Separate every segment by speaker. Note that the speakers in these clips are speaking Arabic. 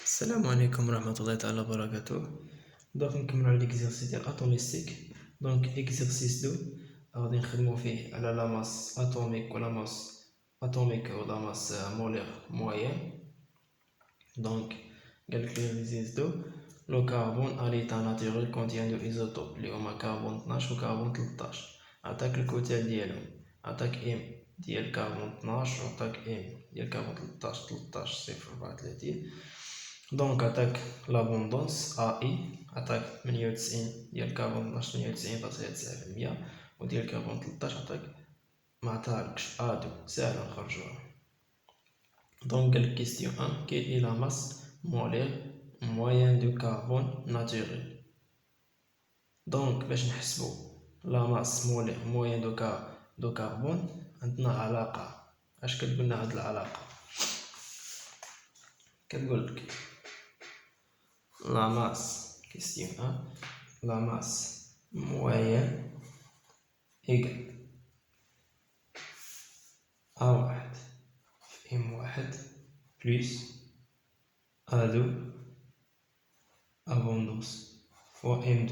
Speaker 1: السلام عليكم ورحمة الله تعالى وبركاته. دونك نكملو على ليكزيرسيس ديال اتوميستيك. دونك اكزيرسيس 2 غادي نخدمو فيه على لا ماس اتوميك ولا ماس اتوميك ولا ماس مولير موين. دونك قالك لي ليكزيرسيس 2 لو كربون ا ليتا ناتوريل كونتيان دو ايزوتوب لي هما كربون 12 و كربون 13. عطاك الكتل ديالهم، عطاك ام ديال كربون 12 وعطاك ام ديال كربون 13 صفر 34. دونك عطاك لابوندونس ا اي، عطاك 98 ديال كربون 12 98.9%، وديال كربون 13 عطاك معطاكش ادو ساهلة نخرجوها. دونك قالك كيستيون 1 كي اي لا ماس مولير موين دو كربون ناتوريل. دونك باش نحسبو لا ماس مولير موين دو كربون عندنا علاقة. اش كتقولنا هاد العلاقة؟ كتقولك la masse, question 1, la masse moyenne égale A1 M1 plus A2 abondance fois M2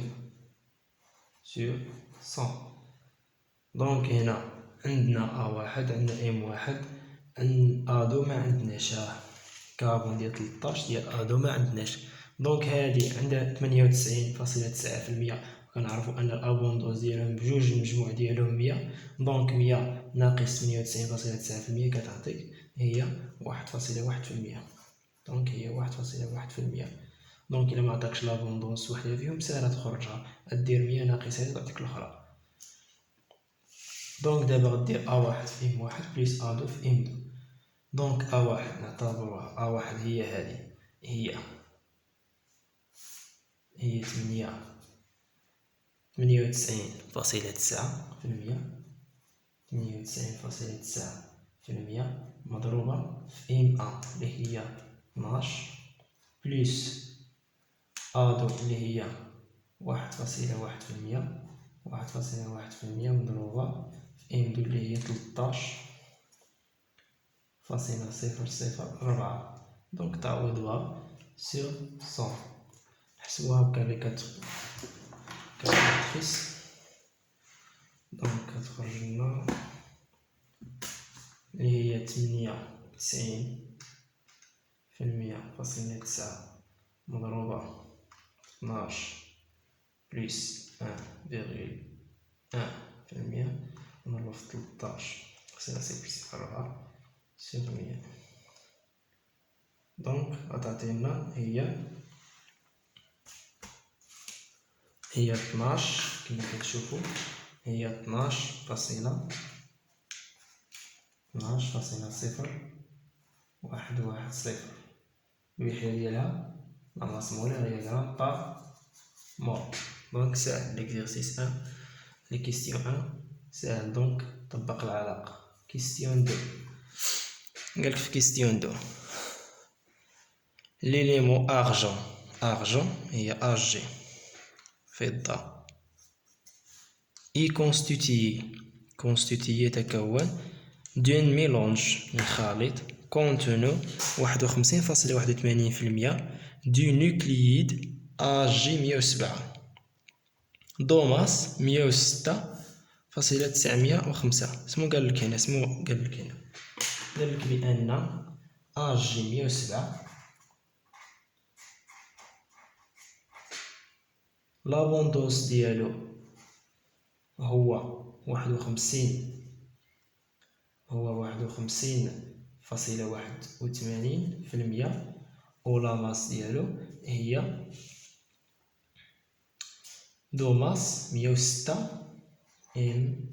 Speaker 1: sur 100. donc هنا عندنا A1 عندنا M1 A2 ما عندناش، كربون ديال 13 ديال A2 ما عندناش. دونك هادي عندها 98.9%، كنعرفو ان الابوندوز ديالهم بجوج المجموع ديالهم 100. دونك 100 ناقص 98.9% كتعطيك هي 1.1%. دونك هي 1.1%. دونك الا ما عطاكش لابوندونس وحده فيهم ساهله تخرجها، دير 100 ناقص هادي تعطيك الاخرى. دونك دابا غدير A1 في M1 بلس A2 في M2. دونك A1 نعتبروها A1 هي هادي، هي 98.9%، 98.9% مضروبة في M1 اللي هي 12 بلس A2 اللي هي 1.1%، 1.1% مضروبة في M2 اللي هي 13.004. دونك تعوضوها سيغ 100. نحسبوها بكالكيتريس. دونك كتخرج لنا اللي هي 98.9% مضروبة 12 بلس 1.1% مضروبة في 13.004 سيغ 100. دونك غتعطينا هي 12 كما كتشوفوا، هي 12.011 الوحدة ديالها لا ماس مولير هي غرام بار مول. دونك ساهل ليكزيرسيس 1 لي كيستيون 1 ساهل. دونك طبق العلاقة. كيستيون 2 قالك في كيستيون 2 ليليمون ارجون هي اج فضة اي كونستيتيي تكون دون ميلونج من خليط كونتونو 51.81% دو نوكلييد اجي 107 دوماس 106.905. اسمو قالك هنا قالك بأن اجي 107 لابوندوس ديالو هو 51.81%، و لا ماس ديالو هي دوماس 106 ام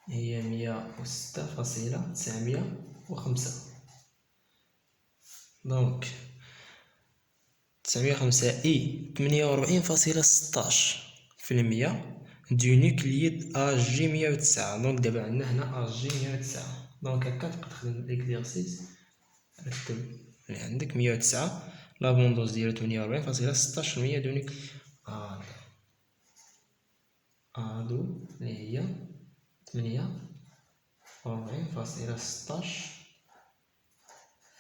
Speaker 1: هي 106.905. دونك 905 اي 48.16% دو نوكلييد اجي 109. دونك دابا عندنا هنا اجي 109. دونك هكا تقدر تخدم ليكزيرسيس. رتب اللي عندك 109 لابوندوز ديالو 48.16% دو نوكلييد ادو اللي هي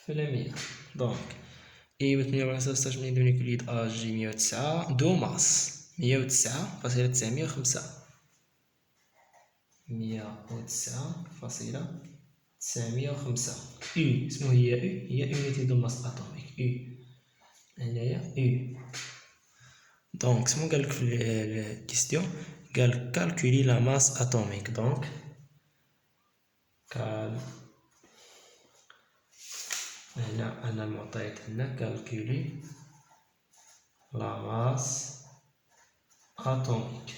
Speaker 1: 48.16%. دونك إي 816 من نيوكليد أجي 109 دو ماس 109.905 109.905 U اسمو هي U هي unité de masse atomique U هنايا U. دونك اسمو قالك في الكيستيون قالك calculer la masse atomique donc هنا أنا المعطيات هنا calculer la masse atomique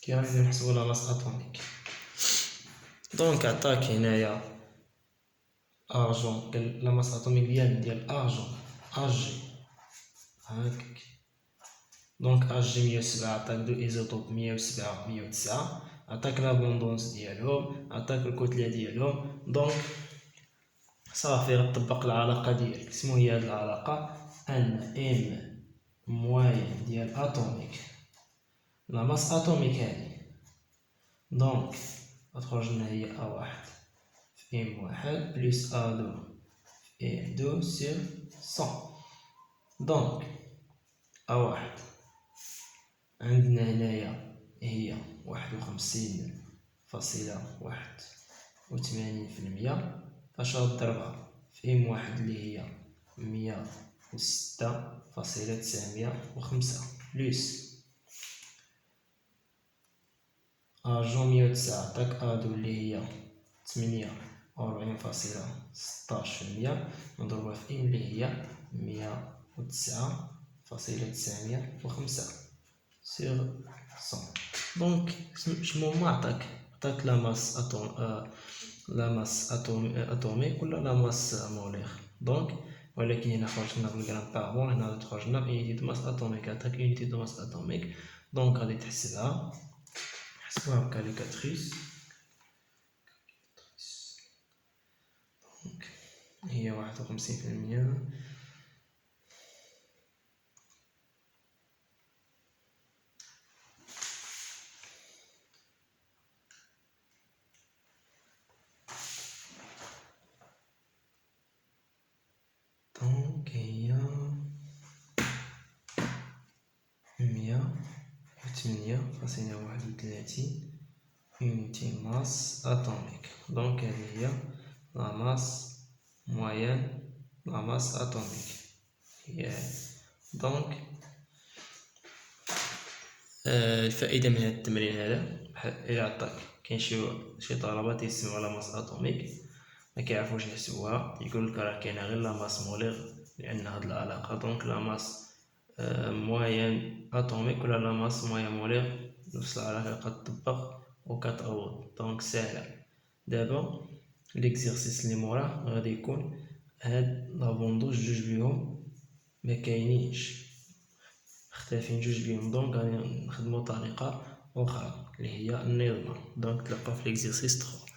Speaker 1: كي غادي نحسبو لا ماس اتوميك. دونك عطاك هنايا ارجون قال لا ماس اتوميك ديال ارجون اجي هاكك. دونك اجي 107 عطاك دو ايزوتوب 107 109 عطاك لابوندونس ديالهم عطاك الكتله ديالهم. دونك صافي غتطبق العلاقه ديالك. اسمو هي هاد العلاقه ان ام موين ديال اتوميك لا ماس اتوميك هادي. دونك غتخرج لنا هي ا واحد في ام واحد بلس ا دو في ام دو سير 100. دونك ا واحد عندنا هنايا هي 51.81%. فاش غضربها في ام واحد اللي هي 106.905 بلس أرجون 109 عطاك أدو اللي هي 48.16%. نضربها في إم اللي هي 109.905 سيغ 100. دونك شنو ما عطاك لا ماس أتوميك ولا لا ماس مولير. دونك ولكن هنا خرج لنا بالغرام كاربون هنا تخرج لنا بإونيتي دو ماس أتوميك. عطاك أونيتي دو ماس أتوميك دونك غادي تحسبها. حسبوها بكاليكاتريس. دونك هي 51%. دونك هي 108.31 unité masse atomique. دونك هذه هي لا ماس موين لا ماس اتوميك هي. دونك الفائده من هذا التمرين هذا الى عطاك كاين شي طلبه تيسمعوا لا ماس اتوميك ما كيعرفوش يحسبوها يقول لك راه كاينه غير لا ماس مولير لان هاد العلاقه. دونك لا ماس موين اتوميك ولا لا ماس موين مولير نفس العلاقه كتطبق وكتعوض. دونك ساهله. دابا ليكزيرسيس اللي موراه غادي يكون هاد لابوندوج جوج بيهم ما كاينينش مختلفين جوج بيهم. دونك غادي نخدمو طريقه اخرى اللي هي النظام. دونك تلقاو في ليكزيرسيس 3.